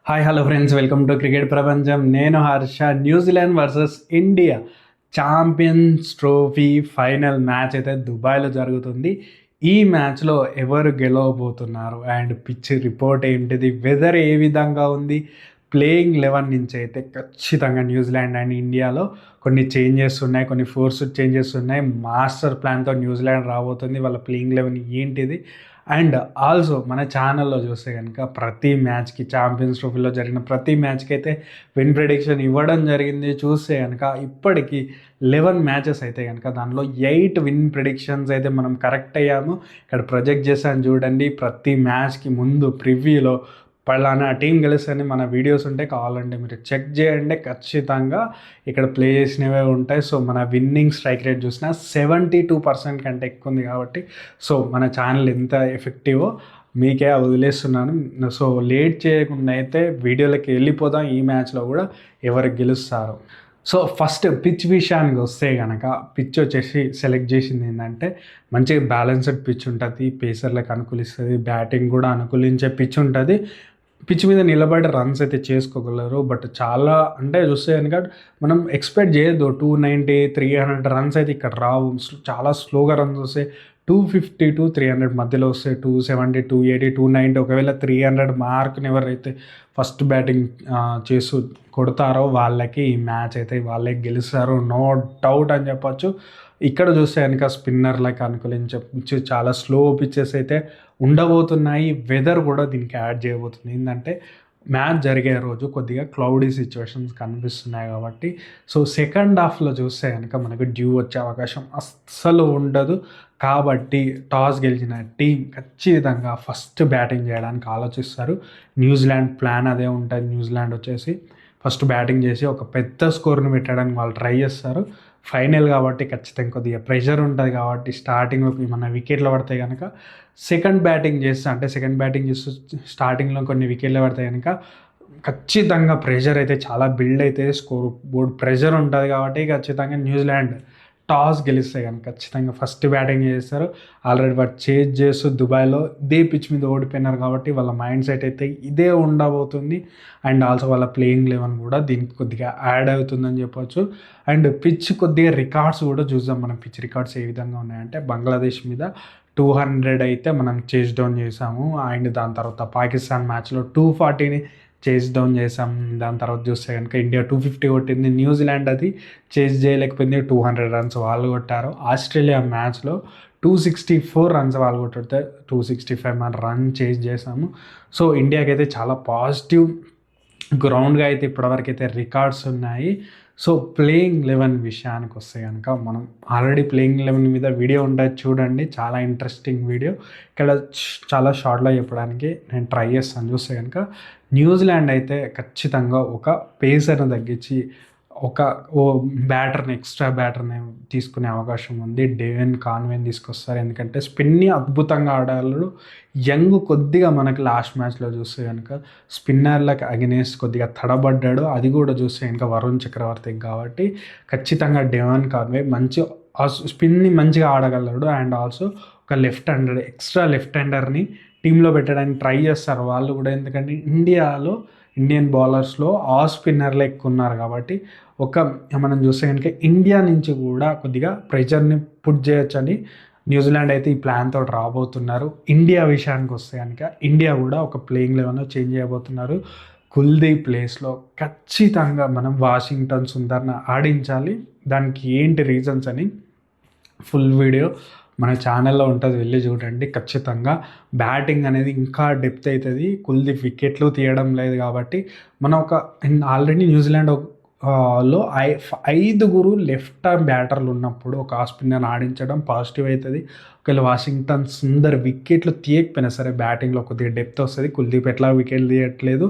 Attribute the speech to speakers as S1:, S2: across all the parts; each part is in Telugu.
S1: Hi hello friends, welcome to cricket ప్రపంచం. నేను Harsha. New Zealand versus India champions trophy final match అయితే దుబాయ్లో జరుగుతుంది. ఈ మ్యాచ్లో ఎవరు గెలవబోతున్నారు అండ్ పిచ్ రిపోర్ట్ ఏంటిది, వెదర్ ఏ విధంగా ఉంది, ప్లేయింగ్ 11 నుంచి అయితే ఖచ్చితంగా న్యూజిలాండ్ అండ్ ఇండియాలో కొన్ని చేంజెస్ ఉన్నాయి, కొన్ని ఫోర్స్డ్ చేంజెస్ ఉన్నాయి. మాస్టర్ ప్లాన్తో న్యూజిలాండ్ రాబోతుంది. వాళ్ళ ప్లేయింగ్ 11 ఏంటిది అండ్ ఆల్సో మన ఛానల్లో చూస్తే కనుక ప్రతి మ్యాచ్కి, ఛాంపియన్స్ ట్రోఫీలో జరిగిన ప్రతి మ్యాచ్కి అయితే విన్ ప్రెడిక్షన్ ఇవ్వడం జరిగింది. చూస్తే కనుక ఇప్పటికీ 11 మ్యాచెస్ అయితే కనుక దానిలో 8 విన్ ప్రెడిక్షన్స్ అయితే మనం కరెక్ట్ అయ్యాము. ఇక్కడ ప్రొజెక్ట్ చేశాను చూడండి. ప్రతి మ్యాచ్కి ముందు ప్రివ్యూలో పలానా టీం గెలుస్తుంది మన వీడియోస్ ఉంటే కావాలంటే మీరు చెక్ చేయండి. ఖచ్చితంగా ఇక్కడ ప్లే చేసినవే ఉంటాయి. సో మన విన్నింగ్ స్ట్రైక్ రేట్ చూసినా 72% కంటే ఎక్కువ ఉంది. కాబట్టి సో మన ఛానల్ ఎంత ఎఫెక్టివో మీకే వదిలేస్తున్నాను. సో లేట్ చేయకుండా అయితే వీడియోలకి వెళ్ళిపోదాం. ఈ మ్యాచ్లో కూడా ఎవరు గెలుస్తారు. సో ఫస్ట్ పిచ్ విషయానికి వస్తే కనుక పిచ్ వచ్చేసి సెలెక్ట్ చేసింది ఏంటంటే మంచిగా బ్యాలెన్స్డ్ పిచ్ ఉంటుంది, పేసర్లకు అనుకూలిస్తుంది, బ్యాటింగ్ కూడా అనుకూలించే పిచ్ ఉంటుంది. పిచ్ మీద నిలబడి రన్స్ అయితే చేసుకోగలరు. బట్ చాలా అంటే చూస్తే కనుక మనం ఎక్స్పెక్ట్ చేయొద్దు 290, 300 రన్స్ అయితే ఇక్కడ రావు. చాలా స్లోగా రన్స్ వస్తాయి. 250 to 300 మధ్యలో వస్తాయి. 270, 280, 290. ఒకవేళ 300 మార్క్ని ఎవరైతే ఫస్ట్ బ్యాటింగ్ చేస్తూ కొడతారో వాళ్ళకి ఈ మ్యాచ్ అయితే వాళ్ళే గెలుస్తారు, నో డౌట్ అని చెప్పచ్చు. ఇక్కడ చూస్తే కనుక స్పిన్నర్లకు అనుకూలించే పిచ్, చాలా స్లో పిచ్చెస్ అయితే ఉండబోతున్నాయి. వెదర్ కూడా దీనికి యాడ్ చేయబోతుంది. ఏంటంటే మ్యాచ్ జరిగే రోజు కొద్దిగా క్లౌడీ సిచ్యువేషన్స్ కనిపిస్తున్నాయి కాబట్టి సో సెకండ్ హాఫ్లో చూస్తే కనుక మనకు డ్యూ వచ్చే అవకాశం అస్సలు ఉండదు. కాబట్టి టాస్ గెలిచిన టీం ఖచ్చితంగా ఫస్ట్ బ్యాటింగ్ చేయడానికి ఆలోచిస్తారు. న్యూజిలాండ్ ప్లాన్ అదే ఉంటుంది. న్యూజిలాండ్ వచ్చేసి ఫస్ట్ బ్యాటింగ్ చేసి ఒక పెద్ద స్కోర్ని పెట్టడానికి వాళ్ళు ట్రై చేస్తారు. ఫైనల్ కాబట్టి ఖచ్చితంగా కొద్దిగా ప్రెషర్ ఉంటుంది. కాబట్టి స్టార్టింగ్లో మన వికెట్లు పడతాయి కనుక సెకండ్ బ్యాటింగ్ చేస్తూ స్టార్టింగ్లో కొన్ని వికెట్లు పడతాయి కనుక ఖచ్చితంగా ప్రెషర్ అయితే చాలా బిల్డ్ అయితే స్కోర్ బోర్డ్ ప్రెషర్ ఉంటుంది. కాబట్టి ఖచ్చితంగా న్యూజిలాండ్ టాస్ గెలిస్తే కనుక ఖచ్చితంగా ఫస్ట్ బ్యాటింగ్ చేస్తారు. ఆల్రెడీ వాడు చేజ్ చేస్తూ దుబాయ్లో ఇదే పిచ్ మీద ఓడిపోయినారు కాబట్టి వాళ్ళ మైండ్ సెట్ అయితే ఇదే ఉండబోతుంది. అండ్ ఆల్సో వాళ్ళ ప్లేయింగ్ 11 కూడా దీనికి కొద్దిగా యాడ్ అవుతుందని చెప్పొచ్చు. అండ్ పిచ్ కొద్దిగా రికార్డ్స్ కూడా చూద్దాం. మనం పిచ్ రికార్డ్స్ ఏ విధంగా ఉన్నాయంటే బంగ్లాదేశ్ మీద 200 అయితే మనం చేజ్ డౌన్ చేసాము. అండ్ దాని తర్వాత పాకిస్తాన్ మ్యాచ్లో 240ని చేజ్ డౌన్ చేసాం. దాని తర్వాత చూస్తే కనుక ఇండియా 250 కొట్టింది. న్యూజిలాండ్ అది చేజ్ చేయలేకపోయింది, 200 రన్స్ వాళ్ళు కొట్టారు. ఆస్ట్రేలియా మ్యాచ్లో 264 రన్స్ వాళ్ళు కొట్టితే 265 మనం రన్ చేజ్ చేసాము. సో ఇండియాకి అయితే చాలా పాజిటివ్ గ్రౌండ్గా అయితే ఇప్పటివరకు అయితే రికార్డ్స్ ఉన్నాయి. సో ప్లేయింగ్ 11 విషయానికి వస్తే కనుక మనం ఆల్రెడీ ప్లేయింగ్ 11 మీద వీడియో ఉంటుంది చూడండి, చాలా ఇంట్రెస్టింగ్ వీడియో. ఇక్కడ చాలా షార్ట్లో చెప్పడానికి నేను ట్రై చేస్తాను. చూస్తే కనుక న్యూజిలాండ్ అయితే ఖచ్చితంగా ఒక పేసర్ని తగ్గించి ఓ బ్యాటర్ని, ఎక్స్ట్రా బ్యాటర్ని తీసుకునే అవకాశం ఉంది. డేవిన్ కాన్వేని తీసుకొస్తారు. ఎందుకంటే స్పిన్ని అద్భుతంగా ఆడగలడు. యంగ్ కొద్దిగా మనకి లాస్ట్ మ్యాచ్లో చూస్తే కనుక స్పిన్నర్లకు అగెనెస్ట్ కొద్దిగా తడబడ్డాడు. అది కూడా చూస్తే కనుక వరుణ్ చక్రవర్తికి. కాబట్టి ఖచ్చితంగా డేవిన్ కాన్వే మంచి స్పిన్ని మంచిగా ఆడగలడు. అండ్ ఆల్సో ఒక ఎక్స్ట్రా లెఫ్ట్ హ్యాండర్ని టీంలో పెట్టడానికి ట్రై చేస్తారు వాళ్ళు కూడా. ఎందుకంటే ఇండియన్ బౌలర్స్లో స్పిన్నర్లు ఎక్కువ ఉన్నారు. కాబట్టి మనం చూస్తే కనుక ఇండియా నుంచి కూడా కొద్దిగా ప్రెషర్ని పుట్ చేయొచ్చని న్యూజిలాండ్ అయితే ఈ ప్లాన్ తోటి రాబోతున్నారు. ఇండియా విషయానికి వస్తే కనుక ఇండియా కూడా ఒక ప్లేయింగ్ 11 చేంజ్ చేయబోతున్నారు. కుల్దీప్ ప్లేస్లో ఖచ్చితంగా మనం వాషింగ్టన్ సుందర్ని ఆడించాలి. దానికి ఏంటి రీజన్స్ అని ఫుల్ వీడియో మన ఛానల్లో ఉంటుంది, వెళ్ళి చూడండి. ఖచ్చితంగా బ్యాటింగ్ అనేది ఇంకా డెప్త్ అవుతుంది. కుల్దీప్ వికెట్లు తీయడం లేదు కాబట్టి మనం ఆల్రెడీ న్యూజిలాండ్ లో 5 లెఫ్ట్ ఆర్మ్ బ్యాటర్లు ఉన్నప్పుడు ఒక స్పిన్నర్ ఆడించడం పాజిటివ్ అవుతుంది. ఒకవేళ వాషింగ్టన్ సుందర్ వికెట్లు తీయకపోయినా సరే బ్యాటింగ్లో కొద్దిగా డెప్త్ వస్తుంది. కుల్దీప్ ఎట్లా వికెట్లు తీయట్లేదు.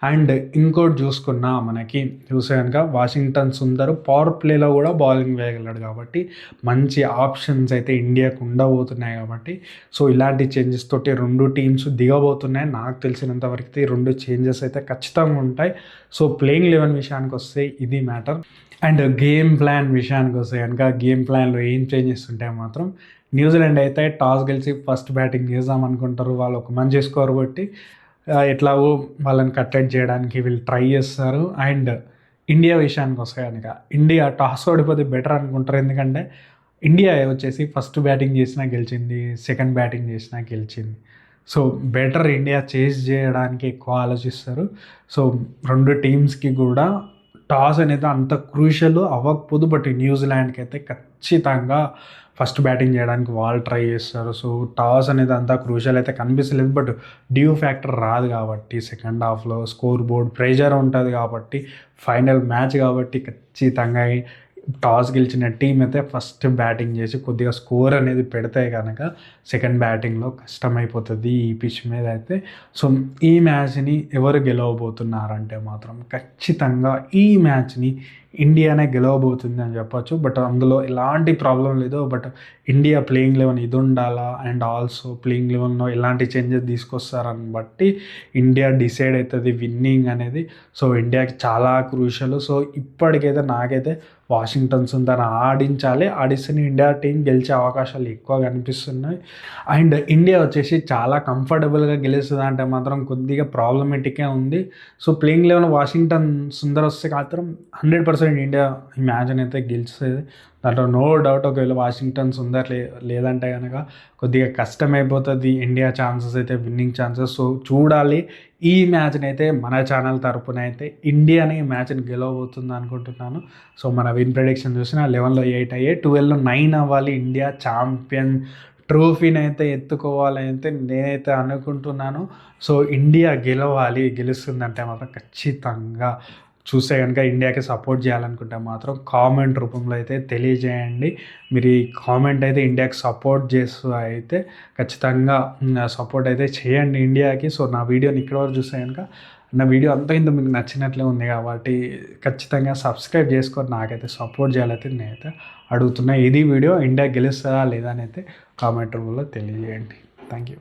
S1: అండ్ ఇంకోటి చూస్తే కనుక వాషింగ్టన్ సుందర్ పవర్ ప్లేలో కూడా బౌలింగ్ వేయగలడు. కాబట్టి మంచి ఆప్షన్స్ అయితే ఇండియాకు ఉండబోతున్నాయి. కాబట్టి సో ఇలాంటి చేంజెస్ తోటి 2 టీమ్స్ దిగబోతున్నాయి. నాకు తెలిసినంత వరకు 2 చేంజెస్ అయితే ఖచ్చితంగా ఉంటాయి. సో ప్లేయింగ్ 11 విషయానికి వస్తే ఇది మ్యాటర్. అండ్ గేమ్ ప్లాన్ విషయానికి వస్తే కనుక గేమ్ ప్లాన్లో ఏం చేంజెస్ ఉంటాయి మాత్రం, న్యూజిలాండ్ అయితే టాస్ గెలిచి ఫస్ట్ బ్యాటింగ్ చేద్దాం అనుకుంటారు. వాళ్ళు ఒక మంచి స్కోర్ కొట్టి ఎట్లాగో వాళ్ళని కట్టడి చేయడానికి వీళ్ళు ట్రై చేస్తారు. అండ్ ఇండియా విషయానికి వస్తే కనుక ఇండియా టాస్ ఓడిపోతే బెటర్ అనుకుంటారు. ఎందుకంటే ఇండియా వచ్చేసి ఫస్ట్ బ్యాటింగ్ చేసినా గెలిచింది, సెకండ్ బ్యాటింగ్ చేసినా గెలిచింది. సో బెటర్ ఇండియా చేజ్ చేయడానికి ఎక్కువ ఆలోచిస్తారు. సో రెండు టీమ్స్కి కూడా టాస్ అనేది అంత క్రూషియల్ అవ్వకపోదు. బట్ న్యూజిలాండ్కి అయితే ఖచ్చితంగా ఫస్ట్ బ్యాటింగ్ చేయడానికి వాళ్ళు ట్రై చేస్తారు. సో టాస్ అనేది అంతా క్రూషియల్ అయితే కనిపిస్తలేదు. బట్ డ్యూ ఫ్యాక్టర్ రాదు కాబట్టి సెకండ్ హాఫ్లో స్కోర్ బోర్డ్ ప్రెషర్ ఉంటుంది కాబట్టి ఫైనల్ మ్యాచ్ కాబట్టి ఖచ్చితంగా టాస్ గెలిచిన టీం అయితే ఫస్ట్ బ్యాటింగ్ చేసి కొద్దిగా స్కోర్ అనేది పెడితే కనుక సెకండ్ బ్యాటింగ్లో కష్టమైపోతుంది ఈ పిచ్ మీద అయితే. సో ఈ మ్యాచ్ని ఎవరు గెలవబోతున్నారంటే మాత్రం ఖచ్చితంగా ఈ మ్యాచ్ని ఇండియానే గెలవబోతుంది అని చెప్పొచ్చు. బట్ అందులో ఎలాంటి ప్రాబ్లం లేదు. బట్ ఇండియా ప్లేయింగ్ 11 ఇది ఉండాలా అండ్ ఆల్సో ప్లేయింగ్ 11లో ఎలాంటి చేంజెస్ తీసుకొస్తారని బట్టి ఇండియా డిసైడ్ అవుతుంది విన్నింగ్ అనేది. సో ఇండియాకి చాలా క్రూషియల్. సో ఇప్పటికైతే నాకైతే వాషింగ్టన్ సుందర్ ఆడిస్తేనే ఇండియా టీం గెలిచే అవకాశాలు ఎక్కువ కనిపిస్తున్నాయి. అండ్ ఇండియా వచ్చేసి చాలా కంఫర్టబుల్గా గెలుస్తుంది అంటే మాత్రం కొద్దిగా ప్రాబ్లమేటిక్గా ఉంది. సో ప్లేయింగ్ 11 వాషింగ్టన్ సుందర్ వస్తే మాత్రం 100% ఇండియా ఈ మ్యాచ్ అయితే గెలుస్తుంది. దాంట్లో నో డౌట్. ఒకవేళ వాషింగ్టన్ సుందర్ లేదంటే కనుక కొద్దిగా కష్టమైపోతుంది ఇండియా ఛాన్సెస్ అయితే, విన్నింగ్ ఛాన్సెస్. సో చూడాలి. ఈ మ్యాచ్ని అయితే మన ఛానల్ తరపున అయితే ఇండియానే ఈ మ్యాచ్ని గెలవబోతుంది అనుకుంటున్నాను. సో మన విన్ ప్రెడిక్షన్ చూసిన 11లో 8 అయ్యే, 12లో 9 అవ్వాలి. ఇండియా ఛాంపియన్ ట్రోఫీని అయితే ఎత్తుకోవాలి అయితే నేనైతే అనుకుంటున్నాను. సో ఇండియా గెలుస్తుందంటే మాత్రం ఖచ్చితంగా చూస్తే కనుక ఇండియాకి సపోర్ట్ చేయాలనుకుంటే మాత్రం కామెంట్ రూపంలో అయితే తెలియజేయండి. మీరు ఈ కామెంట్ అయితే ఇండియాకి సపోర్ట్ చేస్తూ అయితే ఖచ్చితంగా సపోర్ట్ అయితే చేయండి ఇండియాకి. సో నా వీడియోని ఇక్కడ వరకు చూస్తే కనుక నా వీడియో అంతా ఇంత మీకు నచ్చినట్లే ఉంది కాబట్టి ఖచ్చితంగా సబ్స్క్రైబ్ చేసుకొని నాకైతే సపోర్ట్ చేయాలైతే నేనైతే అడుగుతున్నా. ఇది వీడియో ఇండియా గెలుస్తుందా లేదా అని అయితే కామెంట్ రూపంలో తెలియజేయండి. Thank you.